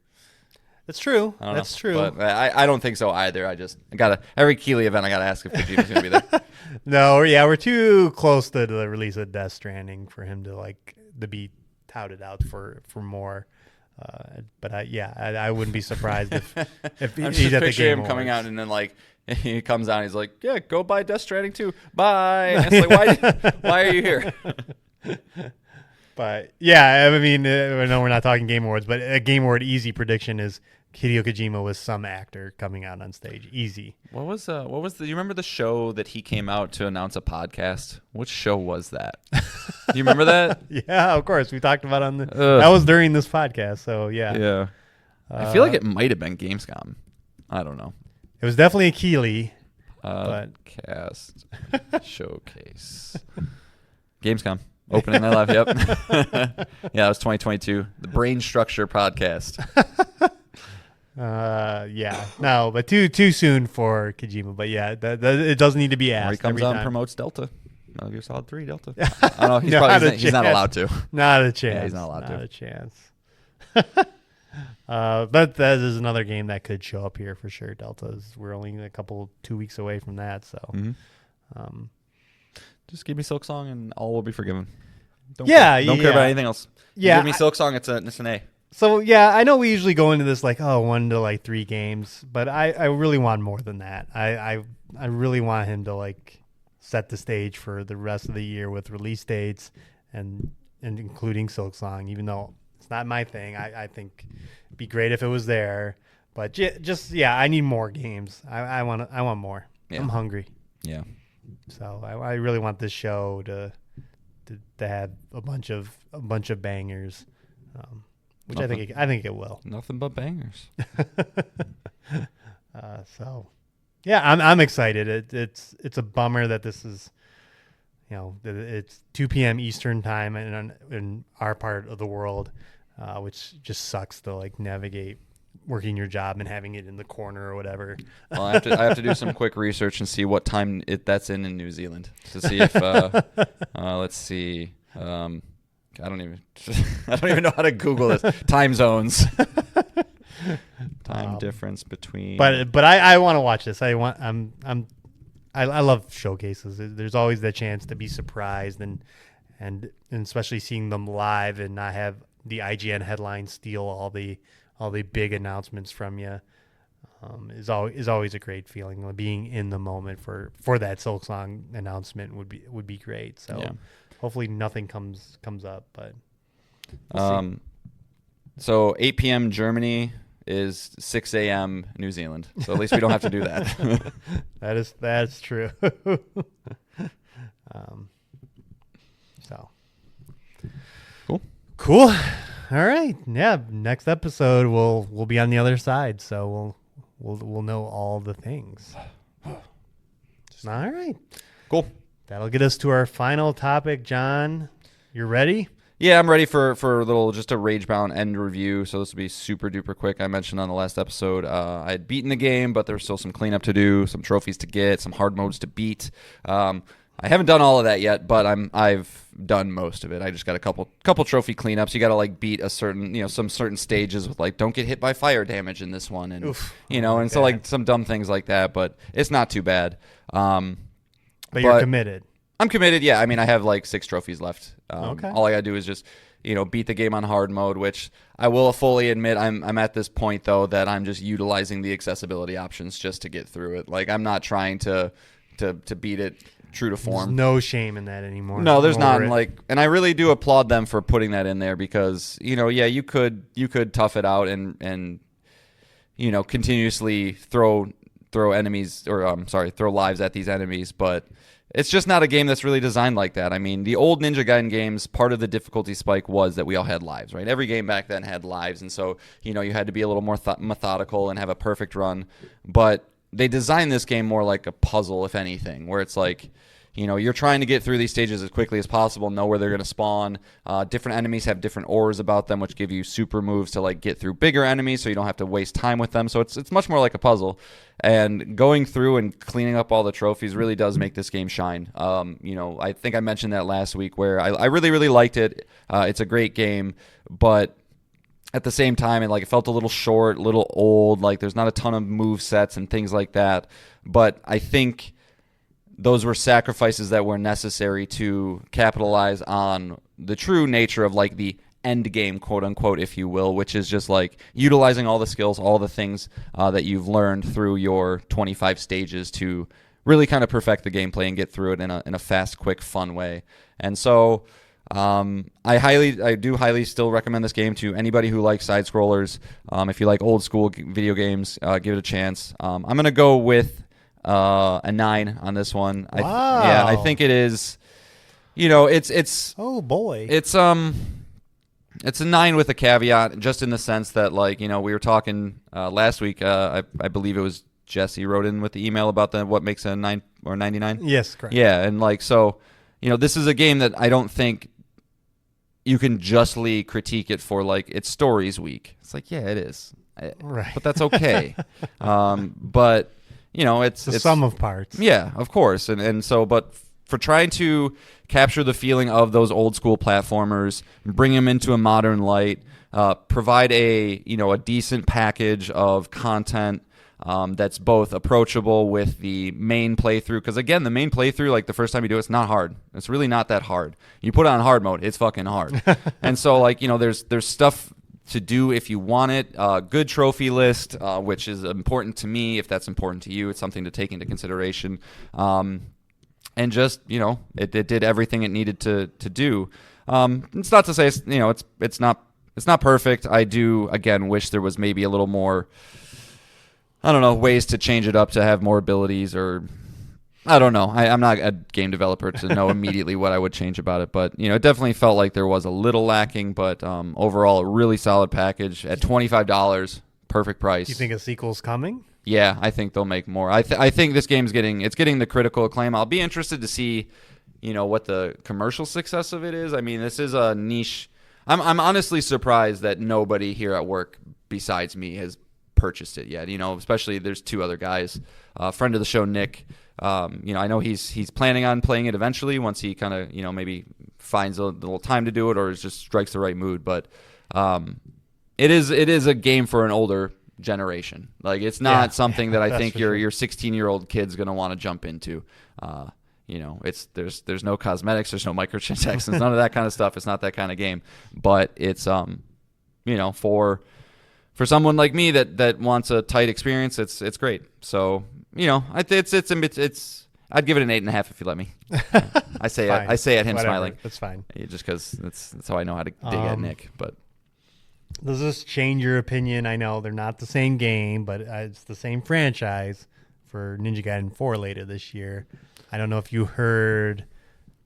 That's true. That's true. But I don't think so either. Every Keighley event I gotta ask if Kojima's gonna be there. No, we're too close to the release of Death Stranding for him to be touted out for more. But I wouldn't be surprised if I'm he's just at the picturing Game him coming Awards. out and then he comes out and he's like, yeah, go buy Death Stranding 2. Bye. And it's like, why are you here? But I mean, I know we're not talking Game Awards, but a Game Award easy prediction is Hideo Kojima with some actor coming out on stage. Easy. What was you remember the show that he came out to announce a podcast? Which show was that? Do you remember that? Yeah, of course. We talked about that was during this podcast. So yeah. Yeah. I feel like it might have been Gamescom. I don't know. It was definitely a Keighley. Podcast showcase. Gamescom. Opening night live, yep. Yeah, it was 2022. The Brain Structure Podcast. No, but too soon for Kojima. But yeah, it does need to be asked. Or he comes every out time. and promotes Delta. Metal Gear Solid 3 Delta. I don't know. He's not allowed to. Not a chance. Yeah, he's not allowed to. Not a chance. But that is another game that could show up here for sure. Deltas. We're only 2 weeks away from that, so. Just give me Silksong and all will be forgiven. Don't Yeah, don't care about anything else. Yeah, give me Silksong. It's an A. So yeah, I know we usually go into this 1 to 3 games, but I really want more than that. I really want him to set the stage for the rest of the year with release dates and including Silksong, even though it's not my thing. I think it'd be great if it was there, but I need more games. I want more. Yeah. I'm hungry. Yeah. So I really want this show to have a bunch of bangers, which I think it will. Nothing but bangers. So, yeah, I'm excited. It's a bummer that this is, it's 2 p.m. Eastern time in our part of the world, which just sucks to navigate working your job and having it in the corner or whatever. Well, I have to do some quick research and see what time that's in New Zealand to see if let's see. I don't even know how to Google this. Time zones. Time difference between. But I want to watch this. I love showcases. There's always the chance to be surprised and especially seeing them live and not have the IGN headlines steal all the big announcements from you. Is always a great feeling. Being in the moment for that Silksong announcement would be great. So yeah. Hopefully nothing comes up, but we'll see. So 8 p.m. Germany is 6 a.m. New Zealand. So at least we don't have to do that. That's true. So cool. All right. Yeah. Next episode we'll be on the other side, so we'll know all the things. All right. Cool. That'll get us to our final topic, John. You ready? Yeah, I'm ready for a little just a Ragebound end review. So this will be super duper quick. I mentioned on the last episode I had beaten the game, but there was still some cleanup to do, some trophies to get, some hard modes to beat. I haven't done all of that yet, but I've done most of it. I just got a couple trophy cleanups. You got to beat a certain some certain stages with don't get hit by fire damage in this one, and so some dumb things like that. But it's not too bad. But you're committed. I'm committed. Yeah, I mean I have 6 trophies left. Okay. All I gotta do is just beat the game on hard mode, which I will fully admit I'm at this point though that I'm just utilizing the accessibility options just to get through it. I'm not trying to beat it true to form. There's no shame in that anymore. No, there's not. And I really do applaud them for putting that in there because you could tough it out and continuously throw enemies or throw lives at these enemies, but it's just not a game that's really designed like that. I mean, the old Ninja Gaiden games, part of the difficulty spike was that we all had lives, right? Every game back then had lives, and so you had to be a little more methodical and have a perfect run. But they designed this game more like a puzzle, if anything, where it's you're trying to get through these stages as quickly as possible, know where they're going to spawn. Different enemies have different auras about them, which give you super moves to get through bigger enemies, so you don't have to waste time with them. So it's much more like a puzzle. And going through and cleaning up all the trophies really does make this game shine. I think I mentioned that last week where I really, really liked it. It's a great game, but at the same time, it felt a little short, a little old. There's not a ton of move sets and things like that. But I think those were sacrifices that were necessary to capitalize on the true nature of the end game, quote unquote, if you will, which is just utilizing all the skills, all the things that you've learned through your 25 stages to really kind of perfect the gameplay and get through it in a fast, quick, fun way. And so I do highly still recommend this game to anybody who likes side scrollers. If you like old school video games, give it a chance. I'm gonna go with a 9 on this one. Wow. I think it is. It's oh boy. It's a 9 with a caveat, just in the sense that we were talking last week. I believe it was Jesse wrote in with the email about what makes a 9 or 99. Yes, correct. Yeah, and this is a game that I don't think you can justly critique it for its story's weak. It's yeah, it is, right? But that's okay. But it's the sum of parts. Yeah, of course, and so but for trying to capture the feeling of those old school platformers, bring them into a modern light, provide a decent package of content that's both approachable with the main playthrough. Because again, the main playthrough, like the first time you do it, it's not hard. It's really not that hard. You put it on hard mode, it's fucking hard. And so like there's stuff to do if you want it. Good trophy list, which is important to me. If that's important to you, it's something to take into consideration. And just it did everything it needed to do. It's not to say it's not perfect. I do again wish there was maybe a little more, I don't know, ways to change it up to have more abilities, or I don't know. I'm not a game developer to know immediately what I would change about it, but it definitely felt like there was a little lacking. But overall, a really solid package at $25, perfect price. Do you think a sequel's coming? Yeah, I think they'll make more. I think this game's getting the critical acclaim. I'll be interested to see, what the commercial success of it is. I mean, this is a niche. I'm honestly surprised that nobody here at work besides me has purchased it yet. Especially there's two other guys. Friend of the show, Nick. I know he's planning on playing it eventually once he kind of maybe finds a little time to do it, or just strikes the right mood. But it is a game for an older generation. Like, it's not something that I think your 16-year-old kid's gonna want to jump into. There's no cosmetics, there's no microtransactions, none of that kind of stuff. It's not that kind of game. But it's for someone like me that wants a tight experience, it's great. So I'd give it an 8.5 if you let me. I say at him. Whatever. Smiling. That's fine. Just because that's how I know how to dig at Nick. But does this change your opinion? I know they're not the same game, but it's the same franchise for Ninja Gaiden 4 later this year. I don't know if you heard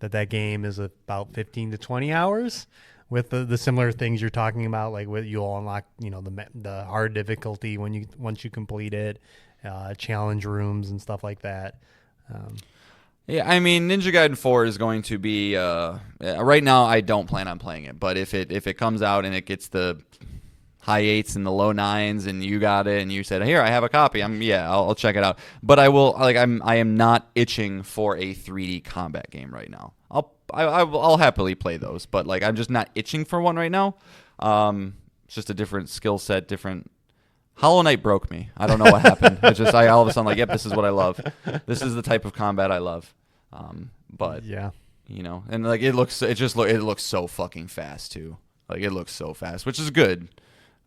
that game is about 15 to 20 hours with the similar things you're talking about, like you'll unlock, the hard difficulty once you complete it, challenge rooms and stuff like that. Yeah, I mean, Ninja Gaiden 4 is going to be right now. I don't plan on playing it, but if it comes out and it gets the high 8s and the low 9s, and you got it, and you said, "Here, I have a copy," I'll check it out. But I am not itching for a 3D combat game right now. I'll happily play those, but I'm just not itching for one right now. It's just a different skill set, different. Hollow Knight broke me. I don't know what happened. It's just I all of a sudden yep, this is what I love. This is the type of combat I love. But yeah, and it looks so fucking fast too. It looks so fast, which is good.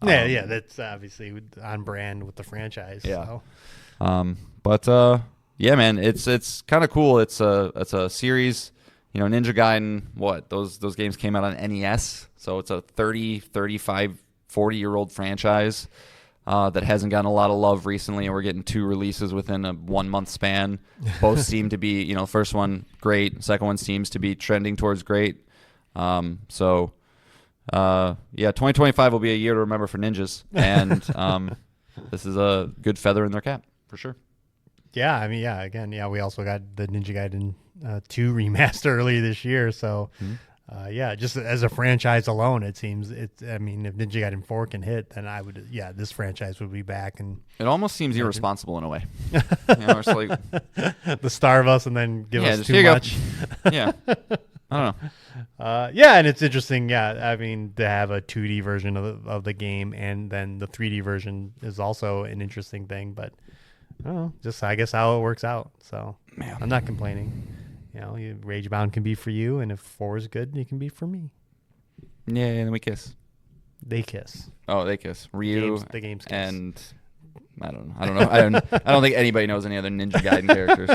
Yeah, that's obviously on brand with the franchise. Yeah. So. But yeah, man, it's kind of cool. It's a series. Ninja Gaiden. What those games came out on NES, so it's a 30, 35, 40-year-old franchise. That hasn't gotten a lot of love recently, and we're getting 2 releases within a 1-month span. Both seem to be, first one great, second one seems to be trending towards great. 2025 will be a year to remember for ninjas, and this is a good feather in their cap for sure. Yeah, I mean, we also got the Ninja Gaiden 2 remaster earlier this year, so. Mm-hmm. Just as a franchise alone, it seems I mean, if Ninja Gaiden 4 can hit, then this franchise would be back. And it almost seems irresponsible in a way. It's like the starve us and then give us too much. Yeah, I don't know. And it's interesting. Yeah, I mean, to have a 2D version of the game, and then the 3D version is also an interesting thing. But I don't know, just I guess how it works out. So I'm not complaining. Ragebound can be for you, and if 4 is good, it can be for me. Yeah, and then we kiss. They kiss. Oh, they kiss. Ryu. The games kiss. And I don't know. I don't think anybody knows any other Ninja Gaiden characters.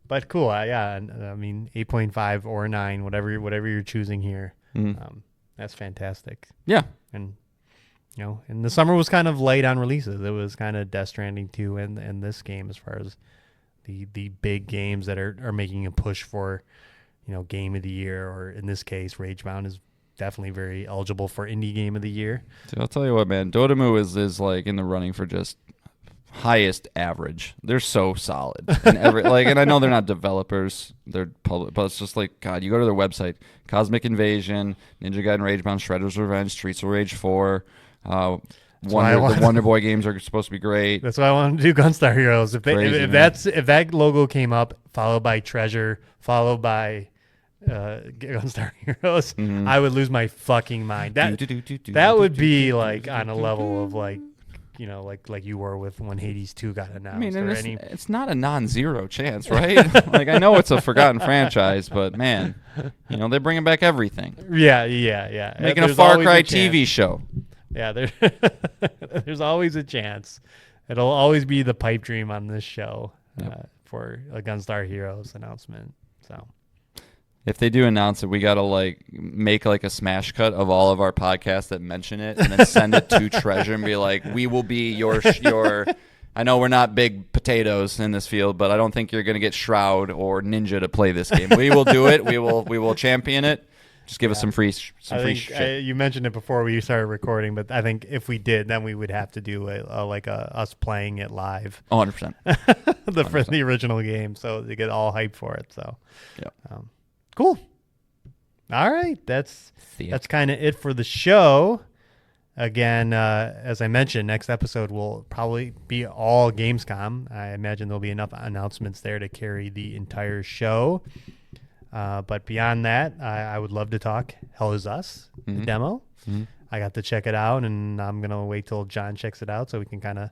But cool. I mean, 8.5 or 9, whatever you're choosing here. Mm-hmm. That's fantastic. Yeah. And and the summer was kind of light on releases. It was kind of Death Stranding 2 and this game as far as the big games that are making a push for, game of the year, or in this case, Ragebound is definitely very eligible for indie game of the year. Dude, I'll tell you what, man, Dotemu is in the running for just highest average. They're so solid, and and I know they're not developers, they're public, but it's just God, you go to their website, Cosmic Invasion, Ninja Gaiden, Ragebound, Shredder's Revenge, Streets of Rage 4. The Wonder Boy games are supposed to be great. That's why I want to do Gunstar Heroes. If that logo came up, followed by Treasure, followed by Gunstar Heroes, I would lose my fucking mind. That would be like on a level of like, you know, like you were with when Hades 2 got announced. I mean, or it's not a non-zero chance, right? Like, I know it's a forgotten franchise, but man, you know, they're bringing back everything. Yeah. Making a There's Far always Cry a chance. TV show. Yeah, there's always a chance. It'll always be the pipe dream on this show for a Gunstar Heroes announcement. So if they do announce it, we gotta like make like a smash cut of all of our podcasts that mention it, and then send it to Treasure and be like, "We will be your." I know we're not big potatoes in this field, but I don't think you're gonna get Shroud or Ninja to play this game. We will do it. We will champion it. Just give us some free shit. You mentioned it before we started recording, but I think if we did, then we would have to do us playing it live. 100%. For the original game, so they get all hyped for it. So, yeah. Cool. All right, that's kind of it for the show. Again, as I mentioned, next episode will probably be all Gamescom. I imagine there'll be enough announcements there to carry the entire show. But beyond that, I would love to talk Hell Is Us, the demo. Mm-hmm. I got to check it out, and I'm going to wait till John checks it out so we can kind of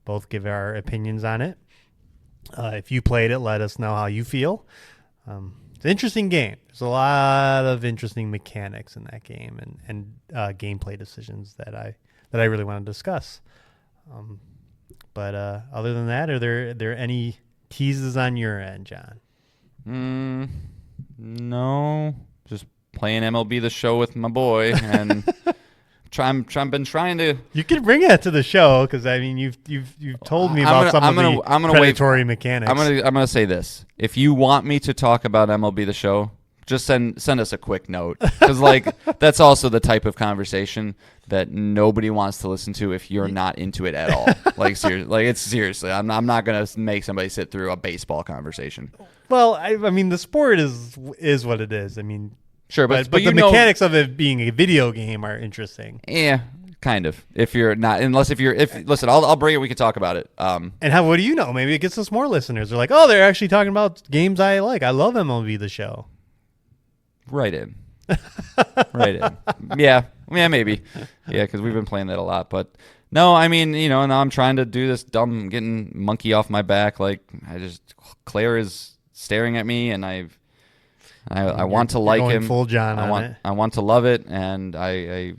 both give our opinions on it. If you played it, let us know how you feel. It's an interesting game. There's a lot of interesting mechanics in that game and gameplay decisions that I really want to discuss. But other than that, are there any teases on your end, John? No, just playing MLB The Show with my boy, and been trying to. You can bring that to the show because I mean you've told me about some of the predatory mechanics. I'm gonna say this: if you want me to talk about MLB The Show, just send us a quick note, because like that's also the type of conversation that nobody wants to listen to if you're not into it at all. Like seriously, I'm not gonna make somebody sit through a baseball conversation. Well, I mean, the sport is what it is. I mean, sure, but the mechanics of it being a video game are interesting. Yeah, kind of. If you're not, listen, I'll bring it. We can talk about it. And what do you know? Maybe it gets us more listeners. They're like, oh, they're actually talking about games I like. I love MLB The Show. Right in. Yeah, maybe. Yeah, because we've been playing that a lot. But no, I mean, you know, now I'm trying to do this dumb getting monkey off my back. Like Claire is staring at me, and I want to like him. Full John on it. I want to love it, and I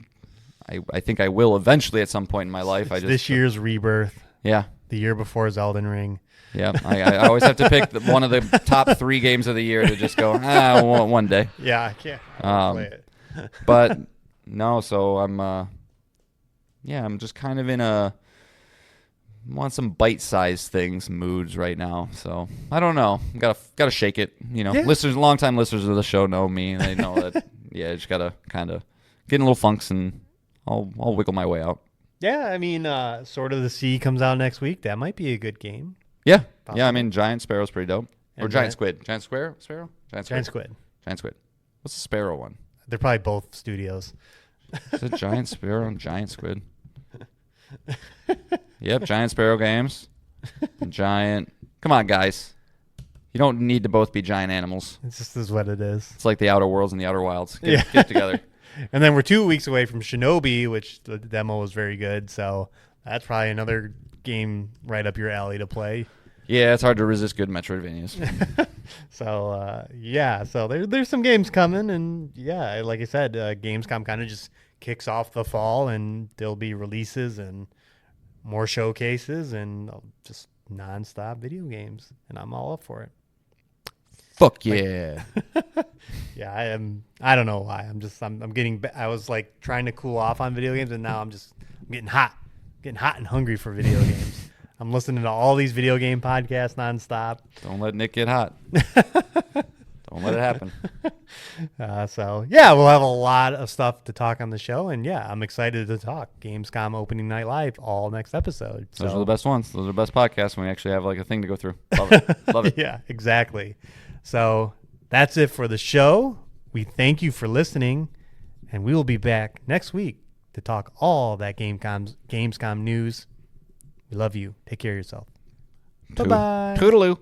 think I will eventually at some point in my life. This year's Rebirth. Yeah. The year before is Elden Ring. Yeah, I always have to pick one of the top 3 games of the year to just go, one day. Yeah, I can't play it. But no, so I'm just kind of in want some bite-sized things moods right now. So I don't know. Gotta shake it. You know, longtime listeners of the show know me. They know that. Yeah, just gotta kind of get in little funks, and I'll wiggle my way out. Yeah, I mean, Sword of the Sea comes out next week. That might be a good game. Yeah. Possibly. Yeah, I mean, Giant Sparrow's pretty dope. Or Giant Squid. Giant Sparrow? Giant Squid. Giant Squid. What's the Sparrow one? They're probably both studios. Is it Giant Sparrow and Giant Squid? Yep, Giant Sparrow Games. Giant. Come on, guys. You don't need to both be giant animals. It just is what it is. It's like the Outer Worlds and the Outer Wilds. Get together. And then we're 2 weeks away from Shinobi, which the demo was very good. So that's probably another game right up your alley to play. Yeah, it's hard to resist good Metroidvanias. So there's some games coming, and yeah, like I said, Gamescom kind of just kicks off the fall, and there'll be releases and more showcases and just nonstop video games, and I'm all up for it. Fuck yeah. Yeah, I am. I don't know why. I'm getting. I was like trying to cool off on video games, and now I'm getting hot and hungry for video games. I'm listening to all these video game podcasts nonstop. Don't let Nick get hot. Don't let it happen. So yeah, we'll have a lot of stuff to talk on the show, and yeah, I'm excited to talk Gamescom opening night live all next episode. Those are the best ones. Those are the best podcasts when we actually have like a thing to go through. Love it. Love it. Yeah, exactly. So that's it for the show. We thank you for listening, and we will be back next week to talk all that Gamescom news. We love you. Take care of yourself. Bye-bye. Toodaloo.